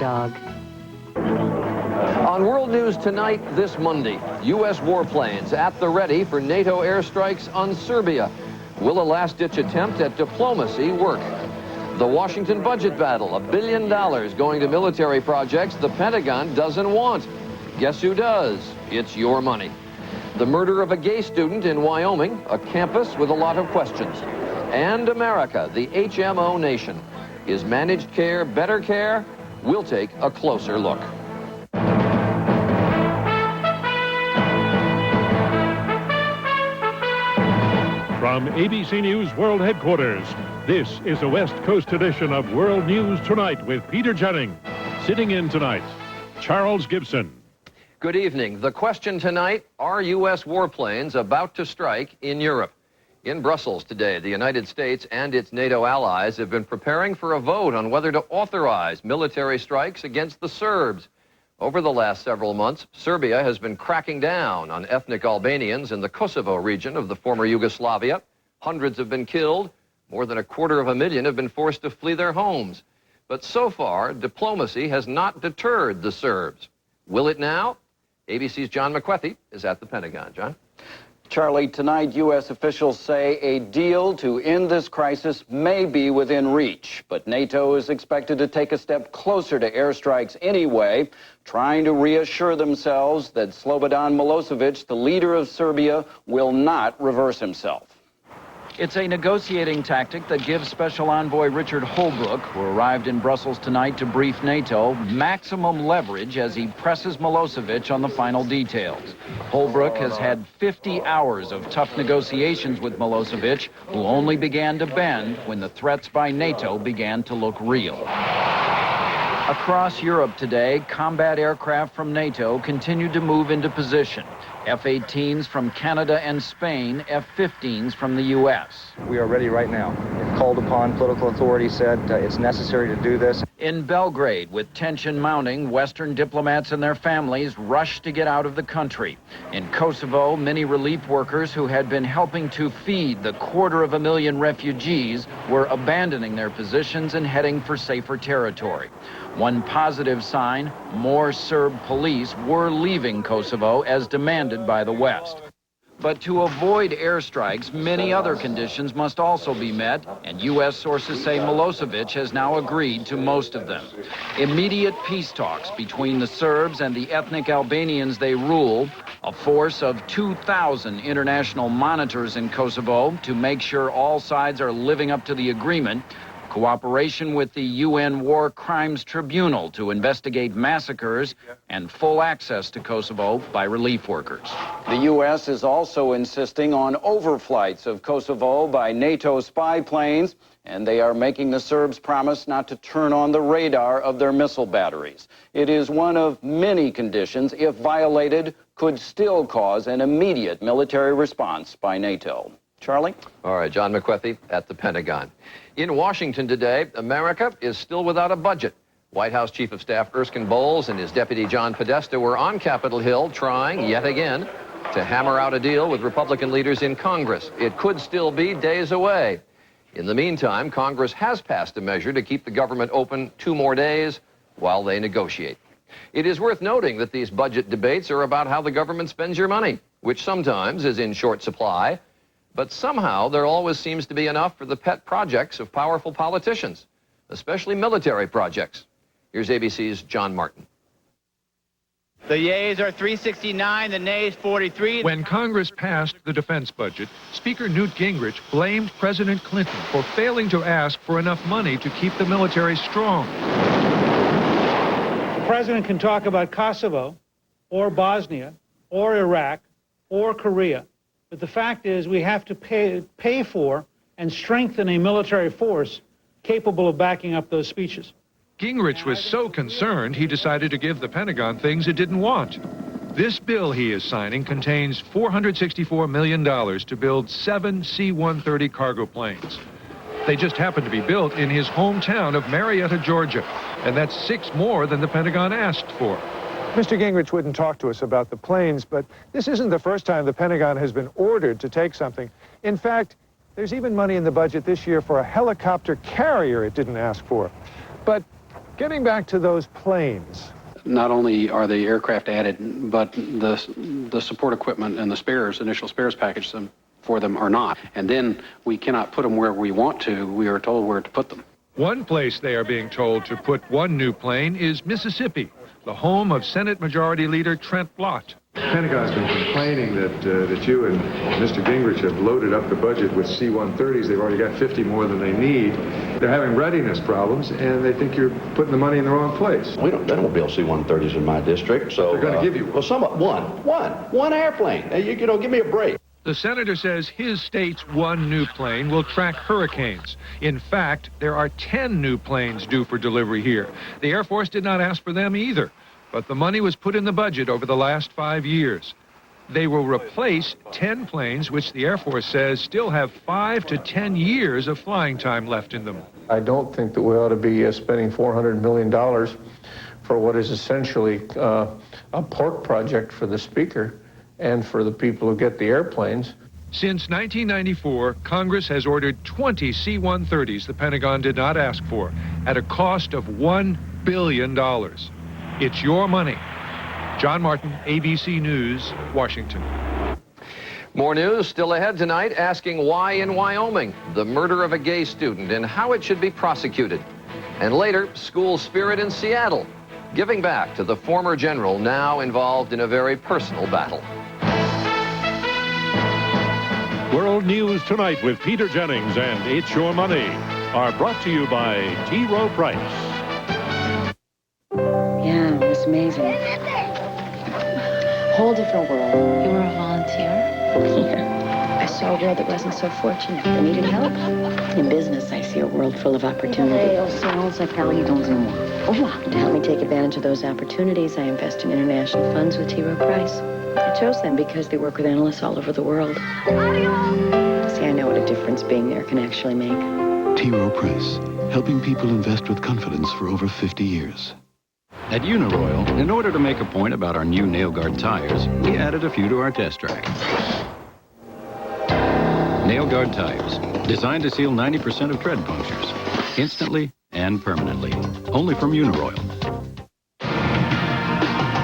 Dog. On World News Tonight this Monday, U.S. warplanes at the ready for NATO airstrikes on Serbia. Will a last-ditch attempt at diplomacy work? The Washington budget battle, $1 billion going to military projects the Pentagon doesn't want. Guess who does? It's your money. The murder of a gay student in Wyoming, a campus with a lot of questions. And America, the HMO nation. Is managed care better care? We'll take a closer look. From ABC News World Headquarters, this is a West Coast edition of World News Tonight with Peter Jennings. Sitting in tonight, Charles Gibson. Good evening. The question tonight, are U.S. warplanes about to strike in Europe? In Brussels today, the United States and its NATO allies have been preparing for a vote on whether to authorize military strikes against the Serbs. Over the last several months, Serbia has been cracking down on ethnic Albanians in the Kosovo region of the former Yugoslavia. Hundreds have been killed. More than 250,000 have been forced to flee their homes. But so far, diplomacy has not deterred the Serbs. Will it now? ABC's John McWethy is at the Pentagon. John? Charlie, tonight U.S. officials say a deal to end this crisis may be within reach, but NATO is expected to take a step closer to airstrikes anyway, trying to reassure themselves that Slobodan Milosevic, the leader of Serbia, will not reverse himself. It's a negotiating tactic that gives Special Envoy Richard Holbrooke, who arrived in Brussels tonight to brief NATO, maximum leverage as he presses Milosevic on the final details. Holbrooke has had 50 hours of tough negotiations with Milosevic, who only began to bend when the threats by NATO began to look real. Across Europe today, combat aircraft from NATO continued to move into position. F-18s from Canada and Spain, F-15s from the U.S. We are ready right now. If called upon, political authorities said it's necessary to do this. In Belgrade, with tension mounting, Western diplomats and their families rushed to get out of the country. In Kosovo, many relief workers who had been helping to feed the 250,000 refugees were abandoning their positions and heading for safer territory. One positive sign, more Serb police were leaving Kosovo as demanded by the West. But to avoid airstrikes, many other conditions must also be met, and U.S. sources say Milosevic has now agreed to most of them. Immediate peace talks between the Serbs and the ethnic Albanians they rule, a force of 2,000 international monitors in Kosovo to make sure all sides are living up to the agreement, cooperation with the UN War Crimes Tribunal to investigate massacres, and full access to Kosovo by relief workers. The U.S. is also insisting on overflights of Kosovo by NATO spy planes, and they are making the Serbs promise not to turn on the radar of their missile batteries. It is one of many conditions, if violated, could still cause an immediate military response by NATO. Charlie? All right, John McWethy at the Pentagon. In Washington today, America is still without a budget. White House Chief of Staff Erskine Bowles and his deputy John Podesta were on Capitol Hill trying, yet again, to hammer out a deal with Republican leaders in Congress. It could still be days away. In the meantime, Congress has passed a measure to keep the government open 2 more days while they negotiate. It is worth noting that these budget debates are about how the government spends your money, which sometimes is in short supply. But somehow there always seems to be enough for the pet projects of powerful politicians, especially military projects. Here's ABC's John Martin. The yeas are 369, the nays 43. When Congress passed the defense budget, Speaker Newt Gingrich blamed President Clinton for failing to ask for enough money to keep the military strong. The president can talk about Kosovo or Bosnia or Iraq or Korea. But the fact is we have to pay for and strengthen a military force capable of backing up those speeches. Gingrich was so concerned he decided to give the Pentagon things it didn't want. This bill he is signing contains $464 million to build 7 C-130 cargo planes. They just happen to be built in his hometown of Marietta, Georgia, and that's 6 more than the Pentagon asked for. Mr. Gingrich wouldn't talk to us about the planes, but this isn't the first time the Pentagon has been ordered to take something. In fact, there's even money in the budget this year for a helicopter carrier it didn't ask for. But Getting back to those planes. Not only are the aircraft added, but the support equipment and the spares, initial spares package for them are not. And then we cannot put them where we want to. We are told where to put them. One place they are being told to put one new plane is Mississippi, the home of Senate Majority Leader Trent Lott. The Pentagon's been complaining that you and Mr. Gingrich have loaded up the budget with C-130s. They've already got 50 more than they need. They're having readiness problems, and they think you're putting the money in the wrong place. They don't build C-130s in my district, so... They're going to give you one airplane. Give me a break. The senator says his state's one new plane will track hurricanes. In fact, there are 10 new planes due for delivery here. The Air Force did not ask for them either, but the money was put in the budget over the last 5 years. They will replace 10 planes, which the Air Force says still have 5 to 10 years of flying time left in them. I don't think that we ought to be spending $400 million for what is essentially a pork project for the Speaker and for the people who get the airplanes. Since 1994, Congress has ordered 20 C-130s the Pentagon did not ask for, at a cost of $1 billion. It's your money. John Martin, ABC News, Washington. More news still ahead tonight, asking why in Wyoming, the murder of a gay student and how it should be prosecuted. And later, school spirit in Seattle, giving back to the former general now involved in a very personal battle. World News Tonight with Peter Jennings and It's Your Money are brought to you by T. Rowe Price. Yeah, it was amazing. Whole different world. You were a volunteer? Yeah. I saw a world that wasn't so fortunate. They needed help. In business, I see a world full of opportunity. To help me take advantage of those opportunities, I invest in international funds with T. Rowe Price. I chose them because they work with analysts all over the world. See, I know what a difference being there can actually make. T. Rowe Price, helping people invest with confidence for over 50 years. At Uniroyal, in order to make a point about our new nail guard tires, we added a few to our test track. Nail guard tires, designed to seal 90% of tread punctures, instantly and permanently. Only from Uniroyal.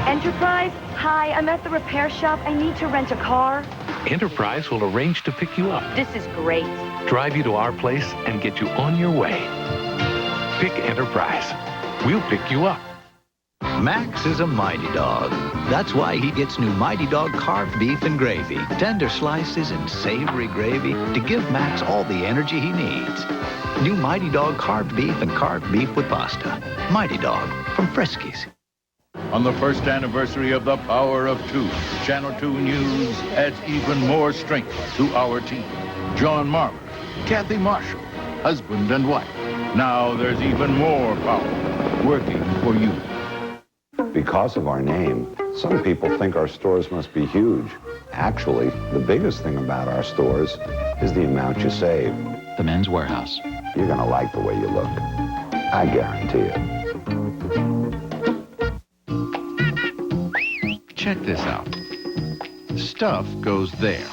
Enterprise? Hi, I'm at the repair shop. I need to rent a car. Enterprise will arrange to pick you up, This is great. drive you to our place, and get you on your way. Pick Enterprise. We'll pick you up. Max is a mighty dog. That's why he gets new Mighty Dog carved beef and gravy. Tender slices and savory gravy to give Max all the energy he needs. New Mighty Dog carved beef and carved beef with pasta. Mighty Dog from Friskies. On the first anniversary of The Power of Two, Channel 2 News adds even more strength to our team. John Marler, Kathy Marshall, husband and wife. Now there's even more power working for you. Because of our name, some people think our stores must be huge. Actually, the biggest thing about our stores is the amount you save. The Men's Warehouse. You're going to like the way you look. I guarantee it. Check this out. Stuff goes there.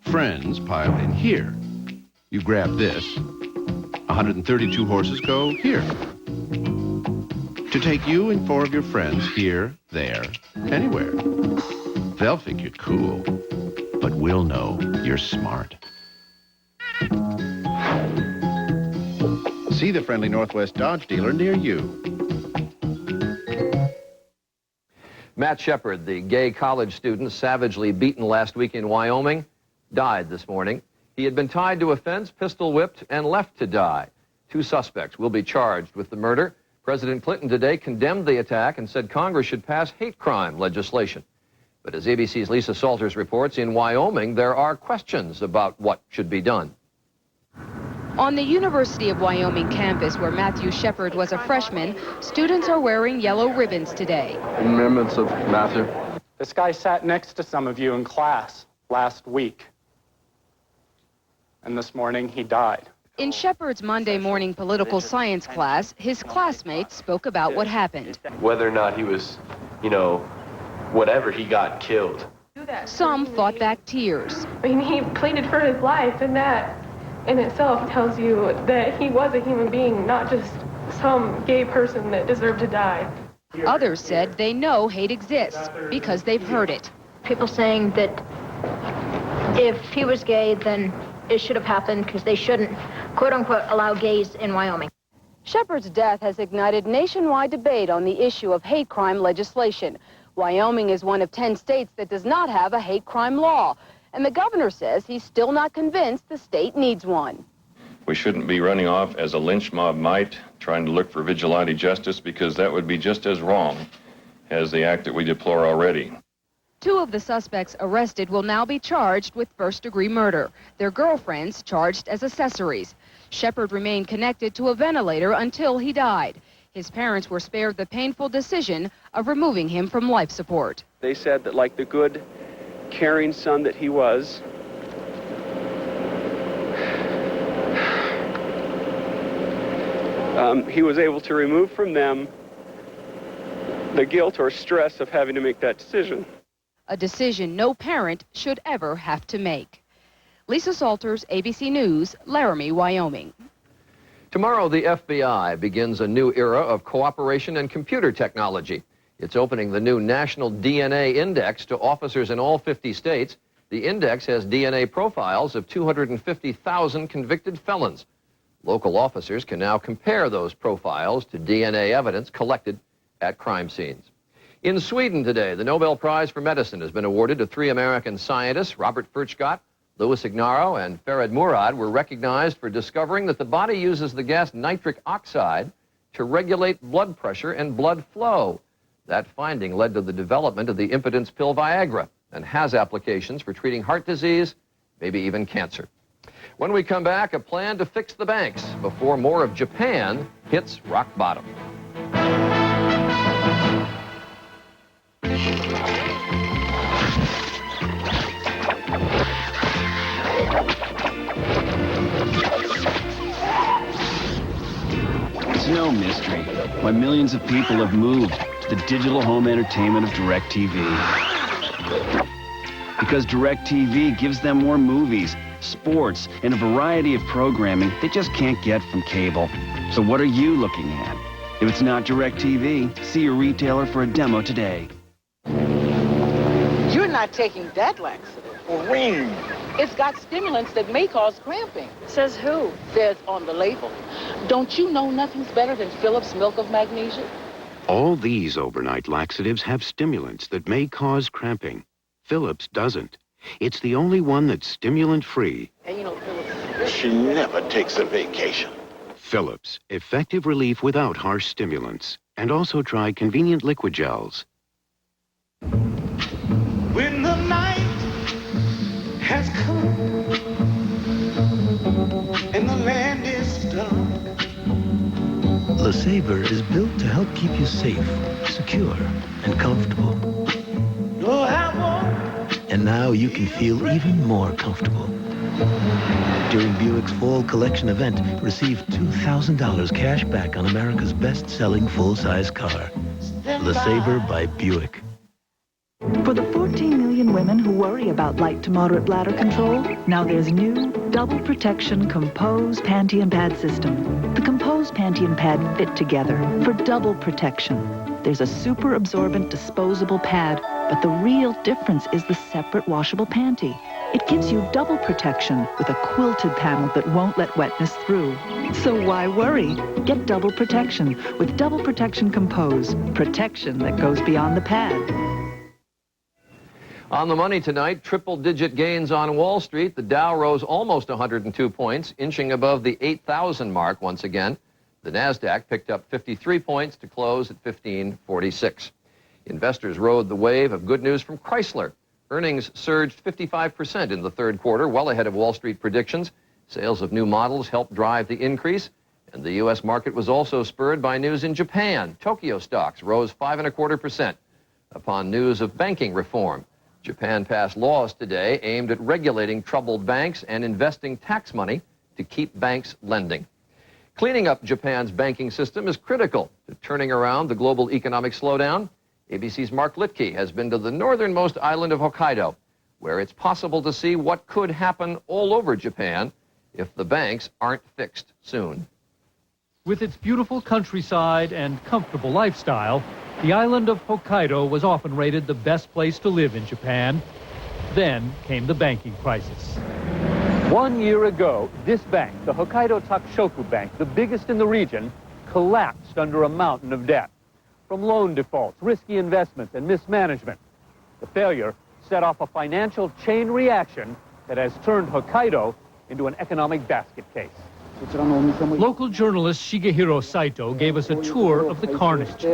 Friends pile in here. You grab this. 132 horses go here. To take you and 4 of your friends here, there, anywhere. They'll think you're cool, but we'll know you're smart. See the friendly Northwest Dodge dealer near you. Matt Shepard, the gay college student savagely beaten last week in Wyoming, died this morning. He had been tied to a fence, pistol whipped, and left to die. 2 suspects will be charged with the murder. President Clinton today condemned the attack and said Congress should pass hate crime legislation. But as ABC's Lisa Salters reports, in Wyoming, there are questions about what should be done. On the University of Wyoming campus, where Matthew Shepard was a freshman, students are wearing yellow ribbons today. In remembrance of Matthew. This guy sat next to some of you in class last week. And this morning, he died. In Shepard's Monday morning political science class, his classmates spoke about what happened. Whether or not he was, whatever, he got killed. Some fought back tears. I mean, he pleaded for his life, and that in itself tells you that he was a human being, not just some gay person that deserved to die. Others said they know hate exists because they've heard it. People saying that if he was gay, then it should have happened because they shouldn't, quote unquote, allow gays in Wyoming. Shepard's death has ignited nationwide debate on the issue of hate crime legislation. Wyoming is one of 10 states that does not have a hate crime law, and the governor says he's still not convinced the state needs one. We shouldn't be running off as a lynch mob might, trying to look for vigilante justice, because that would be just as wrong as the act that we deplore already. 2 of the suspects arrested will now be charged with first-degree murder. Their girlfriends charged as accessories. Shepard remained connected to a ventilator until he died. His parents were spared the painful decision of removing him from life support. They said that, like the good, caring son that he was, he was able to remove from them the guilt or stress of having to make that decision. A decision no parent should ever have to make. Lisa Salters, ABC News, Laramie, Wyoming. Tomorrow, the FBI begins a new era of cooperation and computer technology. It's opening the new National DNA Index to officers in all 50 states. The index has DNA profiles of 250,000 convicted felons. Local officers can now compare those profiles to DNA evidence collected at crime scenes. In Sweden today, the Nobel Prize for Medicine has been awarded to 3 American scientists. Robert Furchtgott, Louis Ignarro, and Farid Murad were recognized for discovering that the body uses the gas nitric oxide to regulate blood pressure and blood flow. That finding led to the development of the impotence pill Viagra and has applications for treating heart disease, maybe even cancer. When we come back, a plan to fix the banks before more of Japan hits rock bottom. It's no mystery why millions of people have moved to the digital home entertainment of DirecTV. Because DirecTV gives them more movies, sports, and a variety of programming they just can't get from cable. So what are you looking at? If it's not DirecTV, see your retailer for a demo today. You're not taking that laxative. Ring. It's got stimulants that may cause cramping. Says who? Says on the label. Don't you know nothing's better than Phillips Milk of Magnesia? All these overnight laxatives have stimulants that may cause cramping. Phillips doesn't. It's the only one that's stimulant-free. And you know, Phillips... She never takes a vacation. Phillips, effective relief without harsh stimulants. And also try convenient liquid gels. When the night has come and the land is dark. LeSabre is built to help keep you safe, secure, and comfortable. No, I won't. And now you can feel even more comfortable. During Buick's Fall Collection event, receive $2,000 cash back on America's best-selling full-size car. LeSabre by Buick. For the 14 million women who worry about light to moderate bladder control, now there's new Double Protection Compose Panty and Pad system. The Compose Panty and Pad fit together for double protection. There's a super absorbent disposable pad, but the real difference is the separate washable panty. It gives you double protection with a quilted panel that won't let wetness through. So why worry? Get double protection with Double Protection Compose. Protection that goes beyond the pad. On the money tonight, triple-digit gains on Wall Street. The Dow rose almost 102 points, inching above the 8,000 mark once again. The Nasdaq picked up 53 points to close at 1546. Investors rode the wave of good news from Chrysler. Earnings surged 55% in the third quarter, well ahead of Wall Street predictions. Sales of new models helped drive the increase, and the U.S. market was also spurred by news in Japan. Tokyo stocks rose 5.25% upon news of banking reform. Japan passed laws today aimed at regulating troubled banks and investing tax money to keep banks lending. Cleaning up Japan's banking system is critical to turning around the global economic slowdown. ABC's Mark Litke has been to the northernmost island of Hokkaido, where it's possible to see what could happen all over Japan if the banks aren't fixed soon. With its beautiful countryside and comfortable lifestyle, the island of Hokkaido was often rated the best place to live in Japan. Then came the banking crisis. 1 year ago, this bank, the Hokkaido Takshoku Bank, the biggest in the region, collapsed under a mountain of debt. From loan defaults, risky investments, and mismanagement. The failure set off a financial chain reaction that has turned Hokkaido into an economic basket case. Local journalist Shigehiro Saito gave us a tour of the carnage.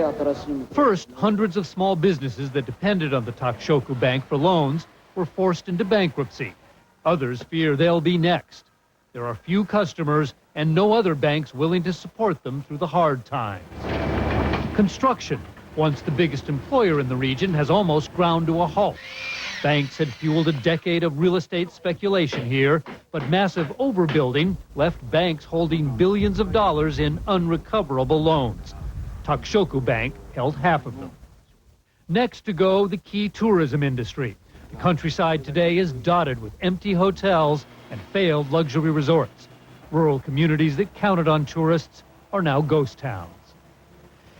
First, hundreds of small businesses that depended on the Takshoku Bank for loans were forced into bankruptcy. Others fear they'll be next. There are few customers and no other banks willing to support them through the hard times. Construction, once the biggest employer in the region, has almost ground to a halt. Banks had fueled a decade of real estate speculation here, but massive overbuilding left banks holding billions of dollars in unrecoverable loans. Takshoku Bank held half of them. Next to go, the key tourism industry. The countryside today is dotted with empty hotels and failed luxury resorts. Rural communities that counted on tourists are now ghost towns.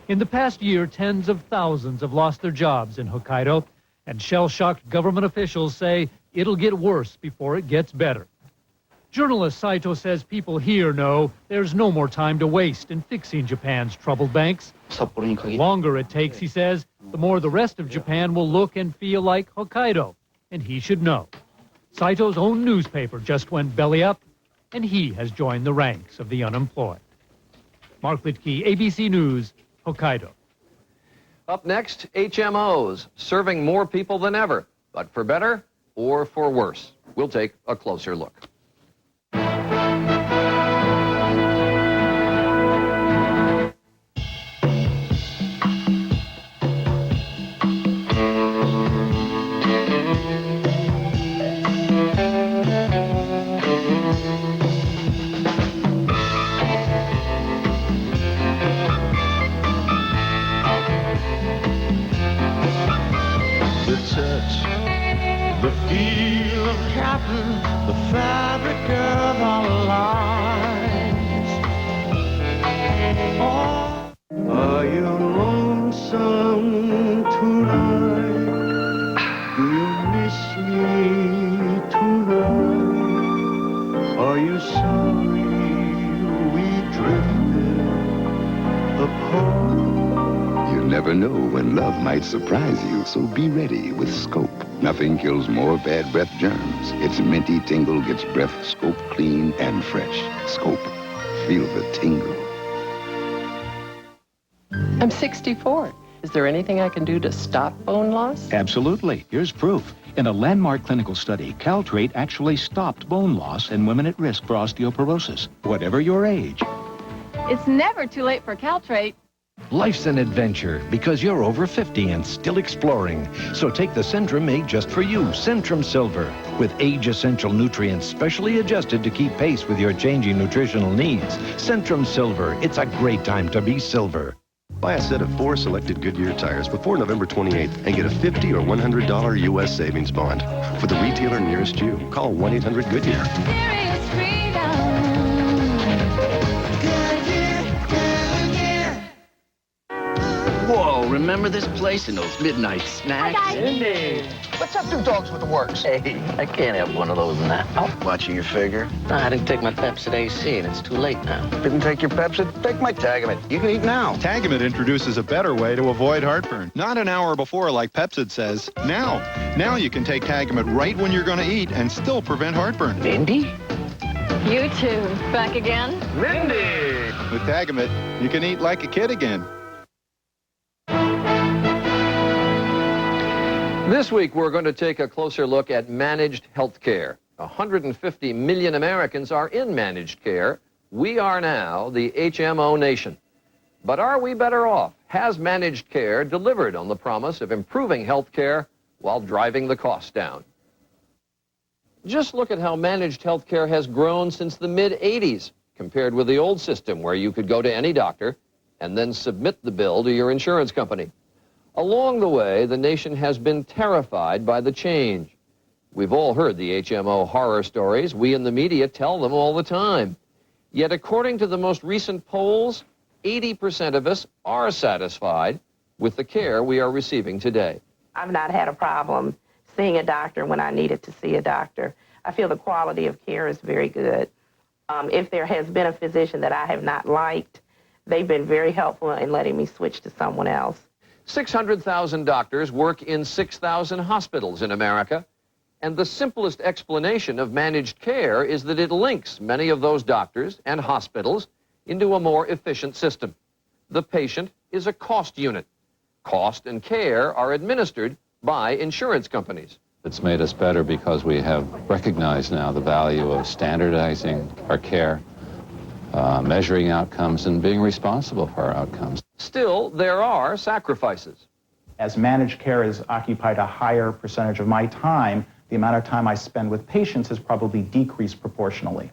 In the past year, tens of thousands have lost their jobs in Hokkaido, and shell-shocked government officials say it'll get worse before it gets better. Journalist Saito says people here know there's no more time to waste in fixing Japan's troubled banks. The longer it takes, he says, the more the rest of Japan will look and feel like Hokkaido, and he should know. Saito's own newspaper just went belly up, and he has joined the ranks of the unemployed. Mark Litke, ABC News, Hokkaido. Up next, HMOs, serving more people than ever, but for better or for worse. We'll take a closer look. The feel of heaven, the fabric of our lives. Oh, are you lonesome tonight? Do you miss me tonight? Are you sorry we drifted apart? You never know when love might surprise you, so be ready with Scope. Nothing kills more bad breath germs. Its minty tingle gets breath Scope clean and fresh. Scope. Feel the tingle. I'm 64. Is there anything I can do to stop bone loss? Absolutely. Here's proof. In a landmark clinical study, Caltrate actually stopped bone loss in women at risk for osteoporosis, whatever your age. It's never too late for Caltrate. Life's an adventure because you're over 50 and still exploring. So take the Centrum made just for you, Centrum Silver, with age-essential nutrients specially adjusted to keep pace with your changing nutritional needs. Centrum Silver, it's a great time to be silver. Buy a set of 4 selected Goodyear tires before November 28th and get a $50 or $100 U.S. savings bond. For the retailer nearest you, call 1-800-GOODYEAR. Whoa, remember this place and those midnight snacks? Indeed. What's up, two dogs with the works? Hey, I can't have one of those now. Oh, watching your figure? No, I didn't take my Pepsid AC, and it's too late now. Didn't take your Pepsid? Take my Tagamet. You can eat now. Tagamet introduces a better way to avoid heartburn. Not an hour before, like Pepsid says. Now. Now you can take Tagamet right when you're going to eat and still prevent heartburn. Mindy? You two, back again? Mindy! With Tagamet, you can eat like a kid again. This week, we're going to take a closer look at managed health care. 150 million Americans are in managed care. We are now the HMO nation. But are we better off? Has managed care delivered on the promise of improving health care while driving the costs down? Just look at how managed health care has grown since the mid-'80s, compared with the old system where you could go to any doctor and then submit the bill to your insurance company. Along the way, the nation has been terrified by the change. We've all heard the HMO horror stories. We in the media tell them all the time. Yet according to the most recent polls, 80% of us are satisfied with the care we are receiving today. I've not had a problem seeing a doctor when I needed to see a doctor. I feel the quality of care is very good. If there has been a physician that I have not liked, they've been very helpful in letting me switch to someone else. 600,000 doctors work in 6,000 hospitals in America, and the simplest explanation of managed care is that it links many of those doctors and hospitals into a more efficient system. The patient is a cost unit. Cost and care are administered by insurance companies. It's made us better because we have recognized now the value of standardizing our care, measuring outcomes, and being responsible for our outcomes. Still, there are sacrifices. As managed care has occupied a higher percentage of my time, the amount of time I spend with patients has probably decreased proportionally.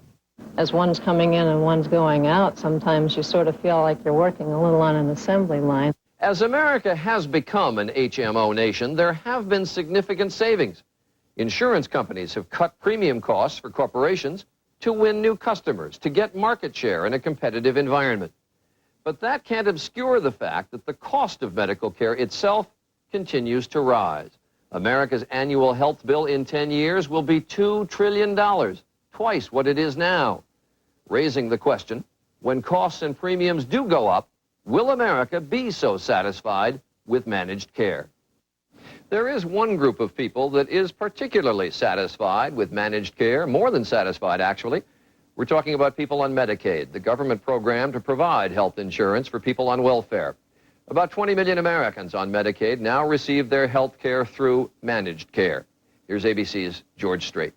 As one's coming in and one's going out, sometimes you sort of feel like you're working a little on an assembly line. As America has become an HMO nation, there have been significant savings. Insurance companies have cut premium costs for corporations to win new customers, to get market share in a competitive environment. But that can't obscure the fact that the cost of medical care itself continues to rise. America's annual health bill in 10 years will be $2 trillion, twice what it is now. Raising the question, when costs and premiums do go up, will America be so satisfied with managed care? There is one group of people that is particularly satisfied with managed care, more than satisfied, actually. We're talking about people on Medicaid, the government program to provide health insurance for people on welfare. About 20 million Americans on Medicaid now receive their health care through managed care. Here's ABC's George Strait.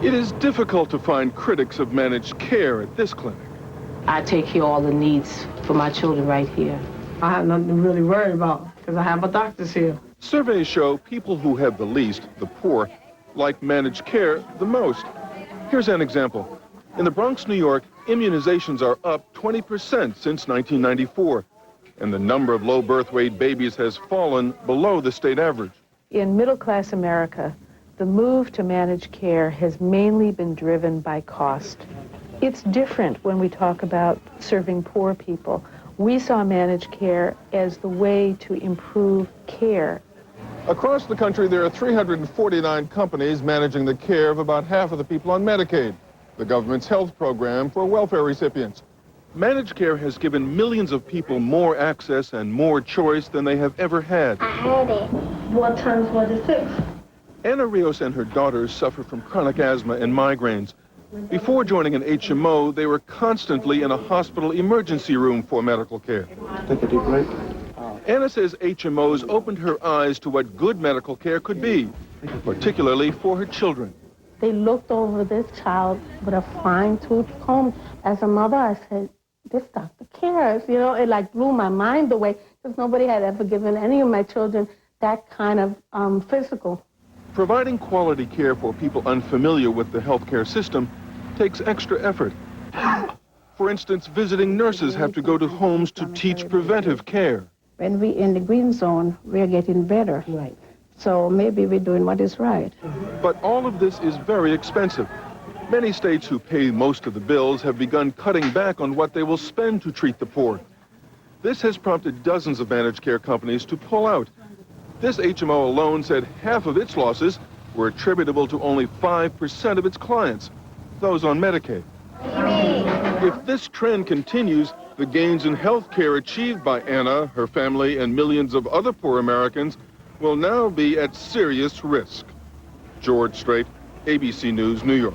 It is difficult to find critics of managed care at this clinic. I take care of all the needs for my children right here. I have nothing to really worry about because I have my doctors here. Surveys show people who have the least, the poor, like managed care the most. Here's an example. In the Bronx, New York, immunizations are up 20% since 1994, and the number of low birth weight babies has fallen below the state average. In middle-class America, the move to managed care has mainly been driven by cost. It's different when we talk about serving poor people. We saw managed care as the way to improve care. Across the country, there are 349 companies managing the care of about half of the people on Medicaid, the government's health program for welfare recipients. Managed care has given millions of people more access and more choice than they have ever had. I had it. What times was it 6? Anna Rios and her daughters suffer from chronic asthma and migraines. Before joining an HMO, they were constantly in a hospital emergency room for medical care. Take a deep breath. Anna says HMOs opened her eyes to what good medical care could be, particularly for her children. They looked over this child with a fine-tooth comb. As a mother, I said, this doctor cares. You know, it like blew my mind away because nobody had ever given any of my children that kind of physical. Providing quality care for people unfamiliar with the healthcare system takes extra effort. For instance, visiting nurses have to go to homes to teach preventive care. When we're in the green zone, we're getting better. Right. So maybe we're doing what is right. But all of this is very expensive. Many states who pay most of the bills have begun cutting back on what they will spend to treat the poor. This has prompted dozens of managed care companies to pull out. This HMO alone said half of its losses were attributable to only 5% of its clients, those on Medicaid. If this trend continues, the gains in health care achieved by Anna, her family, and millions of other poor Americans will now be at serious risk. George Strait, ABC News, New York.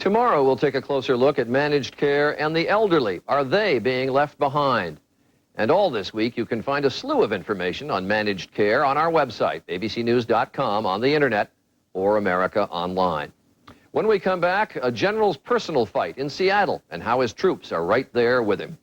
Tomorrow, we'll take a closer look at managed care and the elderly. Are they being left behind? And all this week, you can find a slew of information on managed care on our website, abcnews.com, on the internet, or America Online. When we come back, a general's personal fight in Seattle and how his troops are right there with him.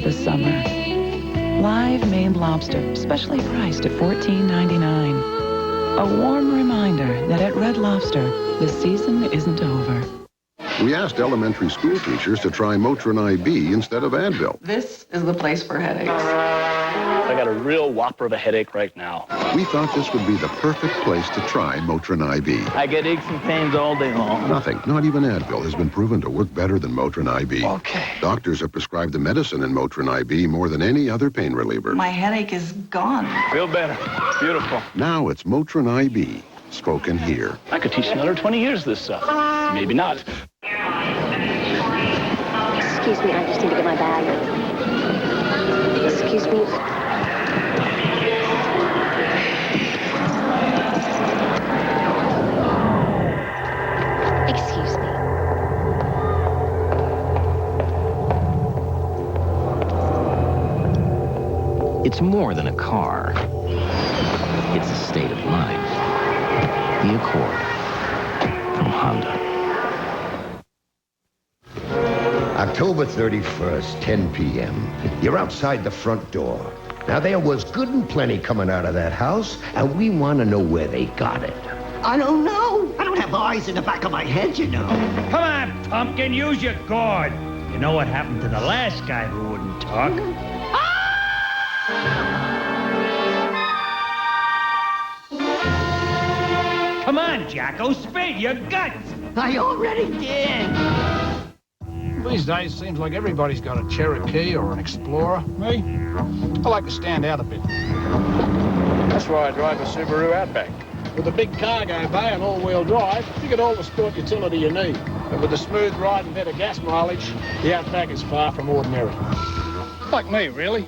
The summer. Lie Lobster, specially priced at $14.99. A warm reminder that at Red Lobster, the season isn't over. We asked elementary school teachers to try Motrin IB instead of Advil. This is the place for headaches. I got a real whopper of a headache right now. We thought this would be the perfect place to try Motrin IB. I get aches and pains all day long. Nothing, not even Advil, has been proven to work better than Motrin IB. Okay. Doctors have prescribed the medicine in Motrin IB more than any other pain reliever. My headache is gone. Feel better. Beautiful. Now it's Motrin IB, spoken here. I could teach another 20 years this stuff. Maybe not. Excuse me, I just need to get my bag. Excuse me. Excuse me. It's more than a car. It's a state of mind. The Accord from Honda. October 31st, 10 p.m. You're outside the front door. Now, there was good and plenty coming out of that house, and we want to know where they got it. I don't know. I don't have eyes in the back of my head, you know. Come on, pumpkin, use your gourd. You know what happened to the last guy who wouldn't talk? Come on, Jacko, spill your guts. I already did. These days, seems like everybody's got a Cherokee or an Explorer. Me? I like to stand out a bit. That's why I drive a Subaru Outback. With a big cargo bay and all-wheel drive, you get all the sport utility you need. But with the smooth ride and better gas mileage, the Outback is far from ordinary. Like me, really.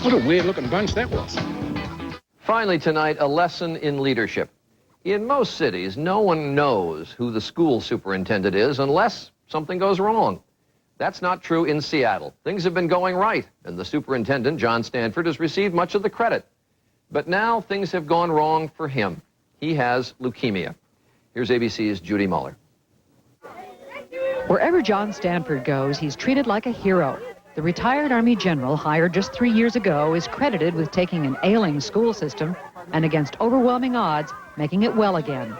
What a weird-looking bunch that was. Finally tonight, a lesson in leadership. In most cities, no one knows who the school superintendent is unless something goes wrong. That's not true in Seattle. Things have been going right, and the superintendent, John Stanford, has received much of the credit. But now things have gone wrong for him. He has leukemia. Here's ABC's Judy Muller. Wherever John Stanford goes, he's treated like a hero. The retired Army general, hired just 3 years ago, is credited with taking an ailing school system and, against overwhelming odds, making it well again.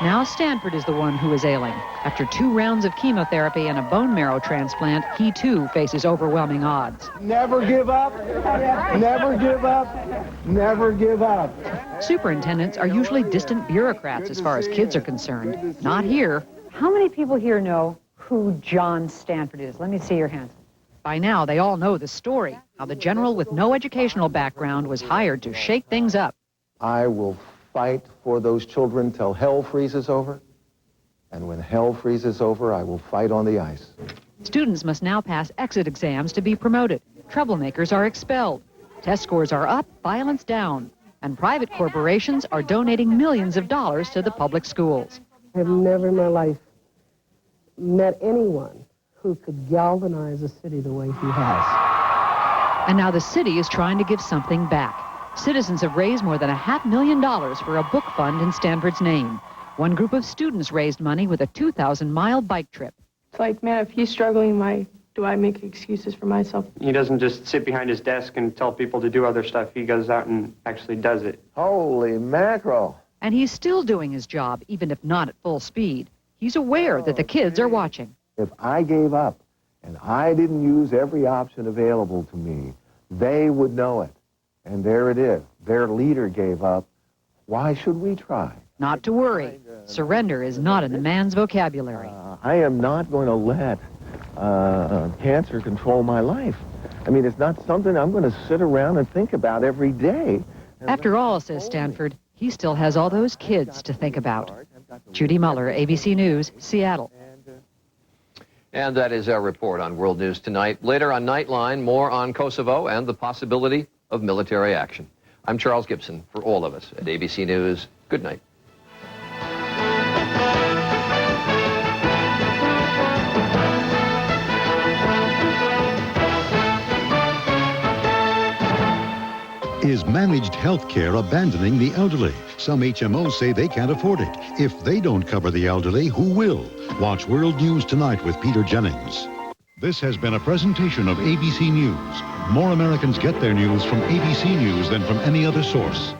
Now Stanford is the one who is ailing. After 2 rounds of chemotherapy and a bone marrow transplant, he too faces overwhelming odds. Never give up. Never give up. Never give up. Superintendents are usually distant bureaucrats as far as kids are concerned. Not here. How many people here know who John Stanford is? Let me see your hands. By now, they all know the story, how the general with no educational background was hired to shake things up. I will fight for those children till hell freezes over. And when hell freezes over, I will fight on the ice. Students must now pass exit exams to be promoted. Troublemakers are expelled. Test scores are up, violence down. And private corporations are donating millions of dollars to the public schools. I have never in my life met anyone who could galvanize a city the way he has. And now the city is trying to give something back. Citizens have raised more than $500,000 for a book fund in Stanford's name. One group of students raised money with a 2,000-mile bike trip. It's like, man, if he's struggling, do I make excuses for myself? He doesn't just sit behind his desk and tell people to do other stuff. He goes out and actually does it. Holy mackerel. And he's still doing his job, even if not at full speed. He's aware that the kids are watching. If I gave up and I didn't use every option available to me, they would know it. And there it is. Their leader gave up. Why should we try? Not to worry. Surrender is not in the man's vocabulary. I am not going to let cancer control my life. I mean, it's not something I'm going to sit around and think about every day. After all, says Stanford, he still has all those kids to think about. Judy Muller, ABC News, Seattle. And that is our report on World News Tonight. Later on Nightline, more on Kosovo and the possibility of military action. I'm Charles Gibson. For all of us at ABC News, good night. Is managed health care abandoning the elderly? Some HMOs say they can't afford it. If they don't cover the elderly, who will? Watch World News Tonight with Peter Jennings. This has been a presentation of ABC News. More Americans get their news from ABC News than from any other source.